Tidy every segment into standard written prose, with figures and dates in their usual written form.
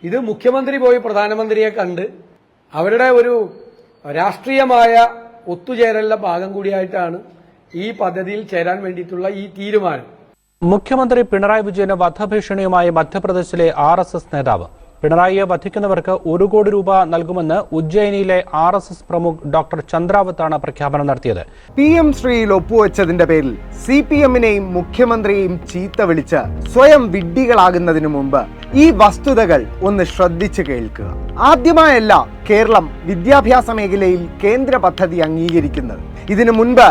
ഇത് മുഖ്യമന്ത്രി പോയി പ്രധാനമന്ത്രിയെ കണ്ട് അവരുടെ ഒരു രാഷ്ട്രീയമായ ഒത്തുചേരലിന്റെ ഭാഗം കൂടിയായിട്ടാണ് ഈ പദ്ധതിയിൽ ചേരാൻ വേണ്ടിയിട്ടുള്ള ഈ തീരുമാനം. മുഖ്യമന്ത്രി പിണറായി വിജയന് വധഭീഷണിയുമായി മധ്യപ്രദേശിലെ RSS നേതാവ്. പിണറായിയെ വധിക്കുന്നവർക്ക് 1 കോടി രൂപ നൽകുമെന്ന് ഉജ്ജയിനിയിലെ RSS പ്രമുഖ് ഡോക്ടർ ചന്ദ്രാവത്താണ് പ്രഖ്യാപനം നടത്തിയത്. PM ശ്രീയിൽ ഒപ്പുവെച്ചതിന്റെ പേരിൽ CPM-നെയും മുഖ്യമന്ത്രിയെയും ചീത്ത വിളിച്ച് സ്വയം വിഡ്ഢികളാകുന്നതിനു മുമ്പ് ഈ വസ്തുതകൾ ഒന്ന് ശ്രദ്ധിച്ചു കേൾക്കുക. ആദ്യമായല്ല കേരളം വിദ്യാഭ്യാസ മേഖലയിൽ കേന്ദ്ര പദ്ധതി അംഗീകരിക്കുന്നത്. ഇതിനു മുൻപ്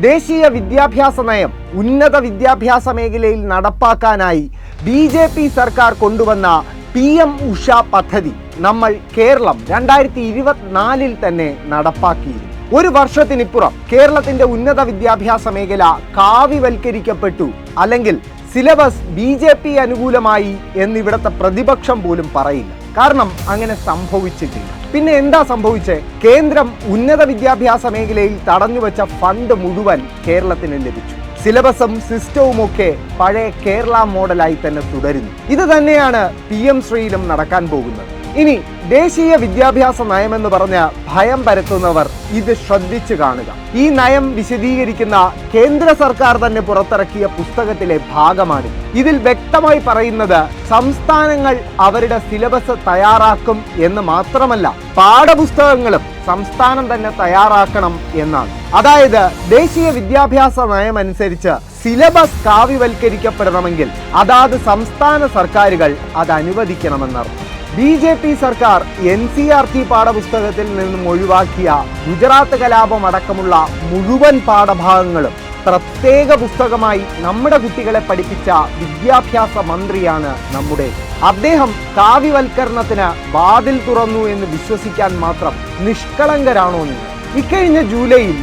ദേശീയ വിദ്യാഭ്യാസ നയം ഉന്നത വിദ്യാഭ്യാസ മേഖലയിൽ നടപ്പാക്കാനായി BJP സർക്കാർ കൊണ്ടുവന്ന PM ഉഷ പദ്ധതി നമ്മൾ കേരളം 2024 തന്നെ നടപ്പാക്കിയിരുന്നു. ഒരു വർഷത്തിനിപ്പുറം കേരളത്തിന്റെ ഉന്നത വിദ്യാഭ്യാസ മേഖല കാവ്യവൽക്കരിക്കപ്പെട്ടു, അല്ലെങ്കിൽ സിലബസ് BJP അനുകൂലമായി എന്നിവിടത്തെ പ്രതിപക്ഷം പോലും പറയില്ല. കാരണം അങ്ങനെ സംഭവിച്ചിട്ടില്ല. പിന്നെ എന്താ സംഭവിച്ചേ? കേന്ദ്രം ഉന്നത വിദ്യാഭ്യാസ മേഖലയിൽ തടഞ്ഞുവെച്ച ഫണ്ട് മുഴുവൻ കേരളത്തിന് ലഭിച്ചു. സിലബസും സിസ്റ്റവും ഒക്കെ പഴയ കേരള മോഡലായി തന്നെ തുടരുന്നു. ഇത് തന്നെയാണ് PM ശ്രീയിലും നടക്കാൻ പോകുന്നത്. ഇനി ദേശീയ വിദ്യാഭ്യാസ നയമെന്ന് പറഞ്ഞ് ഭയം പരത്തുന്നവർ ഇത് ശ്രദ്ധിച്ചു കാണുക. ഈ നയം വിശദീകരിക്കുന്ന കേന്ദ്ര സർക്കാർ തന്നെ പുറത്തിറക്കിയ പുസ്തകത്തിലെ ഭാഗമാണ്. ഇതിൽ വ്യക്തമായി പറയുന്നത് സംസ്ഥാനങ്ങൾ അവരുടെ സിലബസ് തയ്യാറാക്കും എന്ന് മാത്രമല്ല, പാഠപുസ്തകങ്ങളും സംസ്ഥാനം തന്നെ തയ്യാറാക്കണം എന്നാണ്. അതായത് ദേശീയ വിദ്യാഭ്യാസ നയം അനുസരിച്ച് സിലബസ് കാവ്യവൽക്കരിക്കപ്പെടണമെങ്കിൽ അതാത് സംസ്ഥാന സർക്കാരുകൾ അത് അനുവദിക്കണമെന്നർത്ഥം. BJP സർക്കാർ NCERT പാഠപുസ്തകത്തിൽ നിന്നും ഒഴിവാക്കിയ ഗുജറാത്ത് കലാപം അടക്കമുള്ള മുഴുവൻ പാഠഭാഗങ്ങളും പ്രത്യേക പുസ്തകമായി നമ്മുടെ കുട്ടികളെ പഠിപ്പിച്ച വിദ്യാഭ്യാസ മന്ത്രിയാണ് നമ്മുടെ. അദ്ദേഹം കാവ്യവൽക്കരണത്തിന് വാതിൽ തുറന്നു എന്ന് വിശ്വസിക്കാൻ മാത്രം നിഷ്കളങ്കരാണോ നിങ്ങൾ? ഇക്കഴിഞ്ഞ ജൂലൈയിൽ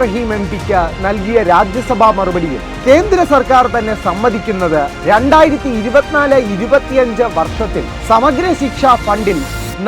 റഹീം MP-ക്ക് നൽകിയ രാജ്യസഭാ മറുപടിയിൽ കേന്ദ്ര സർക്കാർ തന്നെ സമ്മതിക്കുന്നത് 2024-25 വർഷത്തിൽ സമഗ്ര ശിക്ഷാ ഫണ്ടിൽ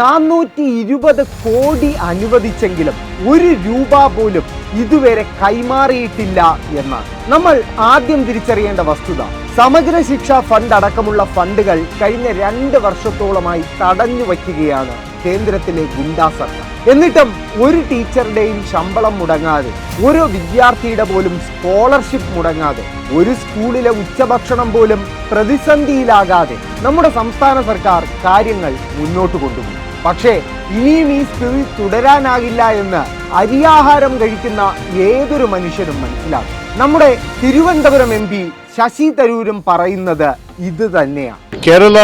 420 കോടി അനുവദിച്ചെങ്കിലും 1 രൂപ പോലും ഇതുവരെ കൈമാറിയിട്ടില്ല എന്നാണ്. നമ്മൾ ആദ്യം തിരിച്ചറിയേണ്ട വസ്തുത, സമഗ്ര ശിക്ഷാ ഫണ്ട് അടക്കമുള്ള ഫണ്ടുകൾ കഴിഞ്ഞ 2 വർഷത്തോളമായി തടഞ്ഞു വയ്ക്കുകയാണ് കേന്ദ്രത്തിലെ ഗുണ്ടാ സർക്കാർ. എന്നിട്ടും ഒരു ടീച്ചറുടെയും ശമ്പളം മുടങ്ങാതെ, ഒരു വിദ്യാർത്ഥിയുടെ പോലും സ്കോളർഷിപ്പ് മുടങ്ങാതെ, ഒരു സ്കൂളിലെ ഉച്ചഭക്ഷണം പോലും പ്രതിസന്ധിയിലാകാതെ നമ്മുടെ സംസ്ഥാന സർക്കാർ കാര്യങ്ങൾ മുന്നോട്ട് കൊണ്ടുപോകും. പക്ഷേ ഇനിയും ഈ സ്ഥിതി തുടരാനാകില്ല എന്ന് അരിയാഹാരം കഴിക്കുന്ന ഏതൊരു മനുഷ്യനും മനസ്സിലാകും. നമ്മുടെ തിരുവനന്തപുരം MP ശശി തരൂരും പറയുന്നത് ഇത് തന്നെയാണ്. Kerala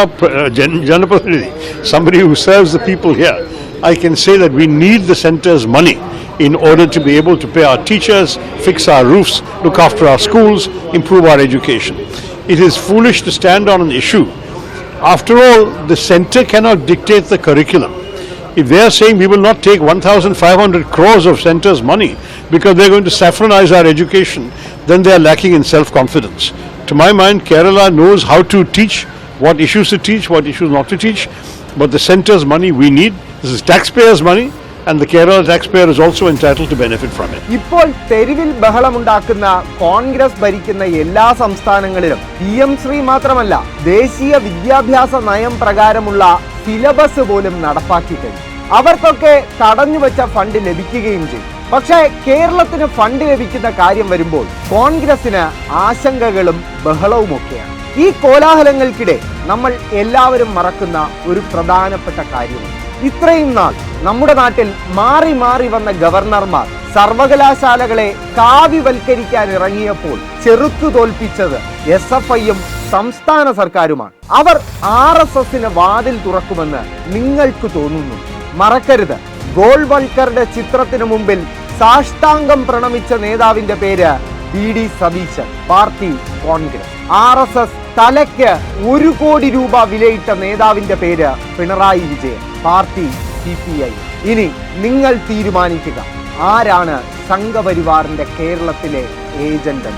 Janapratininidhi, somebody who serves the people here, I can say that we need the centre's money in order to be able to pay our teachers, fix our roofs, look after our schools, improve our education. It is foolish to stand on an issue. After all, the centre cannot dictate the curriculum. If they are saying we will not take 1,500 crores of centre's money because they are going to saffronize our education, then they are lacking in self-confidence. To my mind, Kerala knows how to teach, what issues to teach, what issues not to teach, but the centre's money we need. This is taxpayers' money, and the Kerala taxpayer is also entitled to benefit from it. ഇപ്പോൾ തെരുവിൽ ബഹളമുണ്ടാക്കുന്ന കോൺഗ്രസ് ഭരിക്കുന്ന എല്ലാ സംസ്ഥാനങ്ങളിലും PM Shri മാത്രമല്ല, ദേശീയ വിദ്യാഭ്യാസ നയം പ്രകാരമുള്ള സിലബസ് പോലും നടപ്പാക്കി കഴിഞ്ഞു. അവർക്കൊക്കെ തടഞ്ഞുവെച്ച ഫണ്ട് ലഭിക്കുകയും ചെയ്യും. പക്ഷേ കേരളത്തിന് ഫണ്ട് ലഭിക്കുന്ന കാര്യം വരുമ്പോൾ കോൺഗ്രസിന് ആശങ്കകളും ബഹളവുമൊക്കെയാണ്. ഈ കോലാഹലങ്ങൾക്കിടെ നമ്മൾ എല്ലാവരും മറക്കുന്ന ഒരു പ്രധാനപ്പെട്ട കാര്യമാണ്. ഇത്രയും നാൾ നമ്മുടെ നാട്ടിൽ മാറി മാറി വന്ന ഗവർണർമാർ സർവകലാശാലകളെ കാവ്യവൽക്കരിക്കാൻ ഇറങ്ങിയപ്പോൾ ചെറുത്തു തോൽപ്പിച്ചത് SFIയും സംസ്ഥാന സർക്കാരുമാണ്. അവർ RSSന് വാതിൽ തുറക്കുമെന്ന് നിങ്ങൾക്ക് തോന്നുന്നു? മറക്കരുത്, ഗോൾവൾക്കറുടെ ചിത്രത്തിന് മുമ്പിൽ സാഷ്ടാംഗം പ്രണമിച്ച നേതാവിന്റെ പേര് BD Satheesan, party Congress. RSS തലയ്ക്ക് 1 കോടി രൂപ വിലയിട്ട നേതാവിന്റെ പേര് പിണറായി വിജയൻ, പാർട്ടി CPI. ഇനി നിങ്ങൾ തീരുമാനിക്കുക, ആരാണ് സംഘപരിവാറിന്റെ കേരളത്തിലെ ഏജന്റ്?